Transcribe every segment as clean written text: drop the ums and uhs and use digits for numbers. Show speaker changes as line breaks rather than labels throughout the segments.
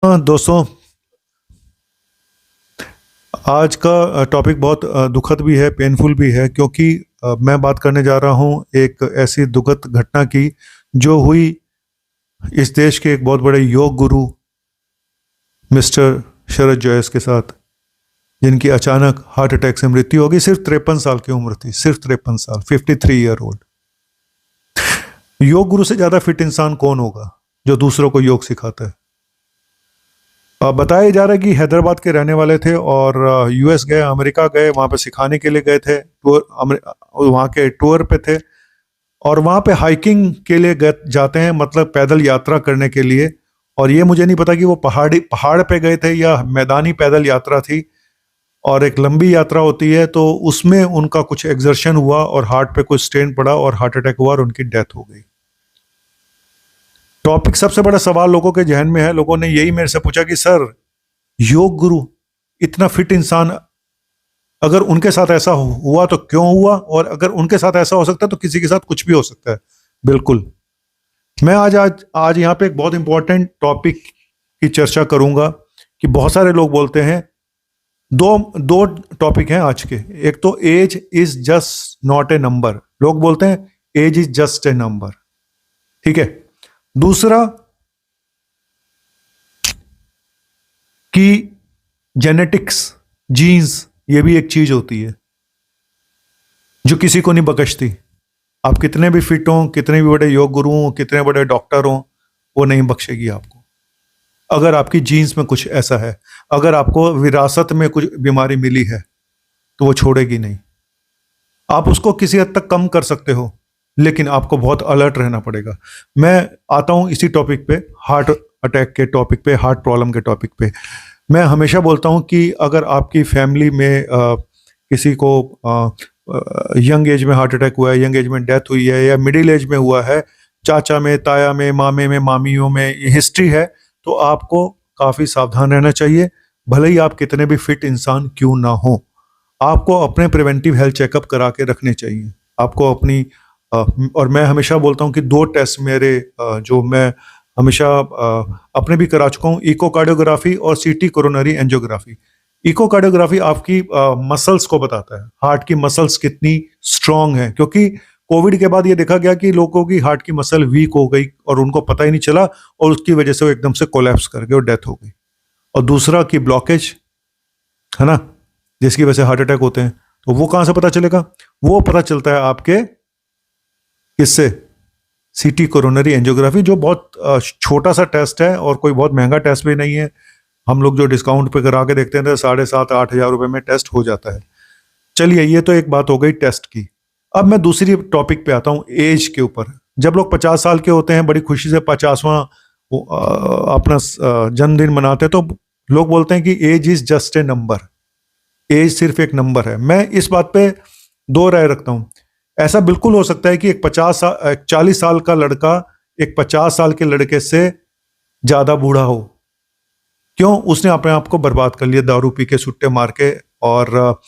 हाँ दोस्तों, आज का टॉपिक बहुत दुखद भी है, पेनफुल भी है, क्योंकि मैं बात करने जा रहा हूँ एक ऐसी दुखद घटना की जो हुई इस देश के एक बहुत बड़े योग गुरु मिस्टर शरद जयस के साथ, जिनकी अचानक हार्ट अटैक से मृत्यु हो गई। सिर्फ 53 साल की उम्र थी, सिर्फ 53 साल, 53 ईयर ओल्ड। योग गुरु से ज़्यादा फिट इंसान कौन होगा जो दूसरों को योग सिखाता है। बताया जा रहा है कि हैदराबाद के रहने वाले थे और यूएस गए, अमेरिका गए, वहाँ पे सिखाने के लिए गए थे, वहाँ के टूर पे थे। और वहाँ पे हाइकिंग के लिए गए जाते हैं, मतलब पैदल यात्रा करने के लिए। और ये मुझे नहीं पता कि वो पहाड़ पे गए थे या मैदानी पैदल यात्रा थी। और एक लंबी यात्रा होती है तो उसमें उनका कुछ एक्सर्शन हुआ और हार्ट पे कुछ स्ट्रेन पड़ा और हार्ट अटैक हुआ और उनकी डेथ हो गई। टॉपिक सबसे बड़ा सवाल लोगों के जहन में है। लोगों ने यही मेरे से पूछा कि सर, योग गुरु इतना फिट इंसान, अगर उनके साथ ऐसा हुआ तो क्यों हुआ, और अगर उनके साथ ऐसा हो सकता है तो किसी के साथ कुछ भी हो सकता है। बिल्कुल, मैं आज यहाँ पे एक बहुत इंपॉर्टेंट टॉपिक की चर्चा करूंगा कि बहुत सारे लोग बोलते हैं, दो दो टॉपिक हैं आज के। एक तो age is just not a number, लोग बोलते हैं age is just a number, ठीक है। दूसरा कि जेनेटिक्स, जीन्स, ये भी एक चीज होती है जो किसी को नहीं बख्शती। आप कितने भी फिट हों, कितने भी बड़े योग गुरु हों, कितने बड़े डॉक्टर हों, वो नहीं बख्शेगी आपको। अगर आपकी जीन्स में कुछ ऐसा है, अगर आपको विरासत में कुछ बीमारी मिली है, तो वो छोड़ेगी नहीं। आप उसको किसी हद तक कम कर सकते हो, लेकिन आपको बहुत अलर्ट रहना पड़ेगा। मैं आता हूं इसी टॉपिक पे, हार्ट अटैक के टॉपिक पे, हार्ट प्रॉब्लम के टॉपिक पे। मैं हमेशा बोलता हूं कि अगर आपकी फैमिली में किसी को यंग एज में हार्ट अटैक हुआ है, यंग एज में डेथ हुई है, या मिडिल एज में हुआ है, चाचा में, ताया में, मामे में, मामियों में ये हिस्ट्री है, तो आपको काफ़ी सावधान रहना चाहिए। भले ही आप कितने भी फिट इंसान क्यों ना हो, आपको अपने प्रिवेंटिव हेल्थ चेकअप करा के रखने चाहिए। आपको अपनी और मैं हमेशा बोलता हूँ कि 2 टेस्ट मेरे जो मैं हमेशा अपने भी करा चुका हूँ, इकोकार्डियोग्राफी और सीटी कोरोनरी एंजियोग्राफी। इकोकार्डियोग्राफी आपकी मसल्स को बताता है, हार्ट की मसल्स कितनी स्ट्रांग है, क्योंकि कोविड के बाद ये देखा गया कि लोगों की हार्ट की मसल वीक हो गई और उनको पता ही नहीं चला, और उसकी वजह से वो एकदम से कोलैप्स कर गए और डेथ हो गई। और दूसरा की ब्लॉकेज है ना, जिसकी वजह से हार्ट अटैक होते हैं, तो वो कहाँ से पता चलेगा? वो पता चलता है आपके किससे? सीटी कोरोनरी एंजियोग्राफी, जो बहुत छोटा सा टेस्ट है और कोई बहुत महंगा टेस्ट भी नहीं है। हम लोग जो डिस्काउंट पे करा के देखते हैं तो 7,500-8 हज़ार रुपए में टेस्ट हो जाता है। चलिए, ये तो एक बात हो गई टेस्ट की। अब मैं दूसरी टॉपिक पे आता हूँ, एज के ऊपर। जब लोग 50 साल के होते हैं, बड़ी खुशी से 50वां अपना जन्मदिन मनाते हैं, तो लोग बोलते हैं कि age is just a number, age सिर्फ एक नंबर है। मैं इस बात पे 2 राय रखता हूँ। ऐसा बिल्कुल हो सकता है कि एक 40 साल का लड़का एक 50 साल के लड़के से ज्यादा बूढ़ा हो। क्यों? उसने अपने आप को बर्बाद कर लिया दारू पी के, सुट्टे मार के, और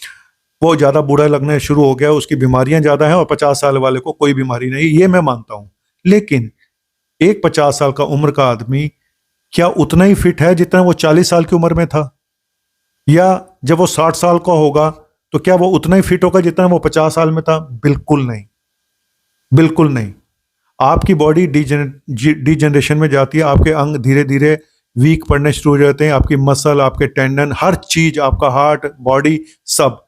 वो ज्यादा बूढ़ा लगने शुरू हो गया, उसकी बीमारियां ज्यादा हैं, और 50 साल वाले को कोई बीमारी नहीं, ये मैं मानता हूं। लेकिन एक 50 साल का उम्र का आदमी क्या उतना ही फिट है जितना वो 40 साल की उम्र में था? या जब वो 60 साल का होगा तो क्या वो उतना ही फिट होगा जितना वो 50 साल में था? बिल्कुल नहीं, बिल्कुल नहीं। आपकी बॉडी डिजेनरेशन में जाती है, आपके अंग धीरे धीरे वीक पड़ने शुरू हो जाते हैं, आपकी मसल, आपके टेंडन, हर चीज, आपका हार्ट, बॉडी, सब।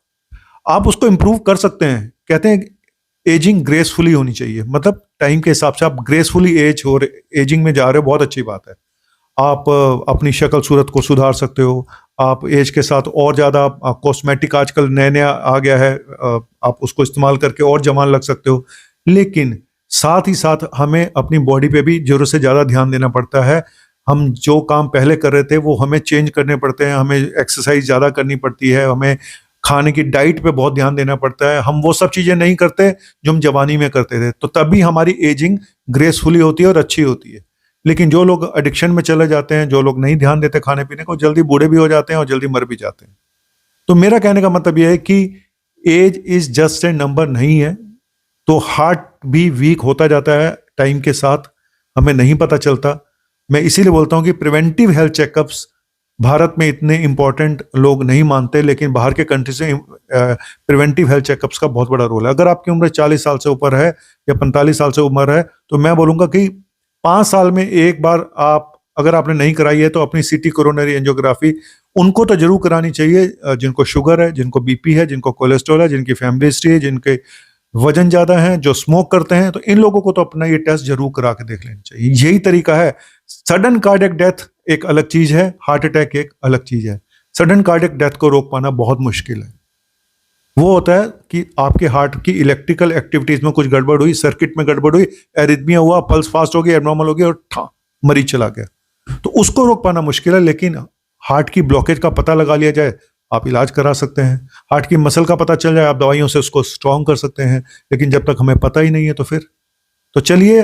आप उसको इंप्रूव कर सकते हैं। कहते हैं एजिंग ग्रेसफुली होनी चाहिए, मतलब टाइम के हिसाब से आप ग्रेसफुली एजिंग में जा रहे हो, बहुत अच्छी बात है। आप अपनी शक्ल सूरत को सुधार सकते हो। आप एज के साथ और ज़्यादा कॉस्मेटिक आजकल नया नया आ गया है, आप उसको इस्तेमाल करके और जवान लग सकते हो। लेकिन साथ ही साथ हमें अपनी बॉडी पे भी ज़रूरत से ज़्यादा ध्यान देना पड़ता है। हम जो काम पहले कर रहे थे वो हमें चेंज करने पड़ते हैं, हमें एक्सरसाइज ज़्यादा करनी पड़ती है, हमें खाने की डाइट पे बहुत ध्यान देना पड़ता है। हम वो सब चीज़ें नहीं करते जो हम जवानी में करते थे, तो तभी हमारी एजिंग ग्रेसफुली होती है और अच्छी होती है। लेकिन जो लोग एडिक्शन में चले जाते हैं, जो लोग नहीं ध्यान देते खाने पीने को, जल्दी बूढ़े भी हो जाते हैं और जल्दी मर भी जाते हैं। तो मेरा कहने का मतलब यह है कि age is just a number नहीं है। तो हार्ट भी वीक होता जाता है टाइम के साथ, हमें नहीं पता चलता। मैं इसीलिए बोलता हूँ कि प्रिवेंटिव हेल्थ चेकअप्स भारत में इतने इंपॉर्टेंट लोग नहीं मानते, लेकिन बाहर के कंट्री से प्रिवेंटिव हेल्थ चेकअप्स का बहुत बड़ा रोल है। अगर आपकी उम्र 40 साल से ऊपर है या 45 साल से उम्र है, तो मैं बोलूँगा कि 5 साल में एक बार आप, अगर आपने नहीं कराई है तो अपनी सीटी कोरोनरी एंजियोग्राफी उनको तो जरूर करानी चाहिए, जिनको शुगर है, जिनको बीपी है, जिनको कोलेस्ट्रॉल है, जिनकी फैमिली हिस्ट्री है, जिनके वजन ज्यादा है, जो स्मोक करते हैं, तो इन लोगों को तो अपना ये टेस्ट जरूर करा के देख लेना चाहिए। यही तरीका है। सडन कार्डियक डेथ एक अलग चीज है, हार्ट अटैक एक अलग चीज है। सडन कार्डियक डेथ को रोक पाना बहुत मुश्किल है। वो होता है कि आपके हार्ट की इलेक्ट्रिकल एक्टिविटीज में कुछ गड़बड़ हुई, सर्किट में गड़बड़ हुई, एरिथमिया हुआ, पल्स फास्ट हो गई, एबनॉर्मल हो गया और मरीज चला गया। तो उसको रोक पाना मुश्किल है, लेकिन हार्ट की ब्लॉकेज का पता लगा लिया जाए, आप इलाज करा सकते हैं। हार्ट की मसल का पता चल जाए, आप दवाइयों से उसको स्ट्रॉन्ग कर सकते हैं। लेकिन जब तक हमें पता ही नहीं है तो फिर तो चलिए,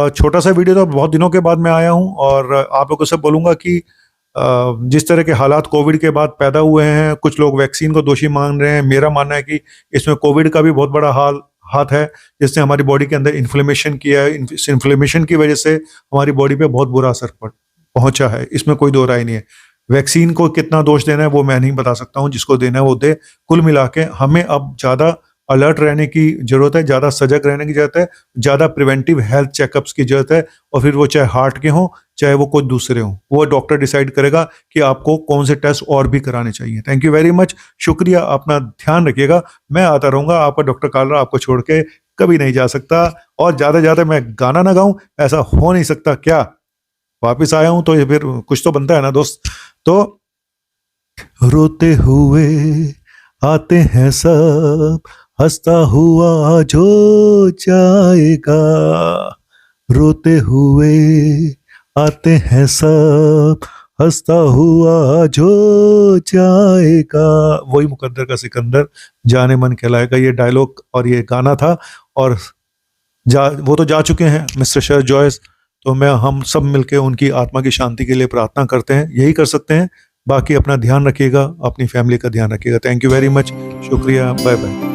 छोटा सा वीडियो तो बहुत दिनों के बाद मैं आया हूं, और आप लोगों से बोलूंगा कि जिस तरह के हालात कोविड के बाद पैदा हुए हैं, कुछ लोग वैक्सीन को दोषी मान रहे हैं। मेरा मानना है कि इसमें कोविड का भी बहुत बड़ा हाथ है, जिसने हमारी बॉडी के अंदर इन्फ्लेमेशन किया है। इस इन्फ्लेमेशन की वजह से हमारी बॉडी पे बहुत बुरा असर पहुंचा है, इसमें कोई दो राय नहीं है। वैक्सीन को कितना दोष देना है वो मैं नहीं बता सकता हूं, जिसको देना है वो दे। कुल मिला के हमें अब ज्यादा अलर्ट रहने की जरूरत है, ज्यादा सजग रहने की जरूरत है, ज्यादा प्रिवेंटिव हेल्थ चेकअप्स की जरूरत है। और फिर वो चाहे हार्ट के हों, चाहे वो कोई दूसरे हों, वो डॉक्टर डिसाइड करेगा कि आपको कौन से टेस्ट और भी कराने चाहिए। थैंक यू वेरी मच, शुक्रिया, अपना ध्यान रखिएगा। मैं आता रहूंगा, आपका डॉक्टर कालरा आपको छोड़ के कभी नहीं जा सकता। और ज्यादा ज्यादा मैं गाना ना गाऊं, ऐसा हो नहीं सकता। क्या वापिस आया हूं तो ये फिर कुछ तो बनता है ना दोस्त। तो रोते हुए आते हैं सब, हंसता हुआ जो जाएगा। रोते हुए आते हैं सब, हंसता हुआ जो जाएगा। वही मुकद्दर का सिकंदर जाने मन कहलाएगा, ये डायलॉग और ये गाना था। और वो तो जा चुके हैं मिस्टर शर जॉयस, तो हम सब मिलके उनकी आत्मा की शांति के लिए प्रार्थना करते हैं, यही कर सकते हैं। बाकी अपना ध्यान रखिएगा, अपनी फैमिली का ध्यान रखिएगा। थैंक यू वेरी मच, शुक्रिया, बाय बाय।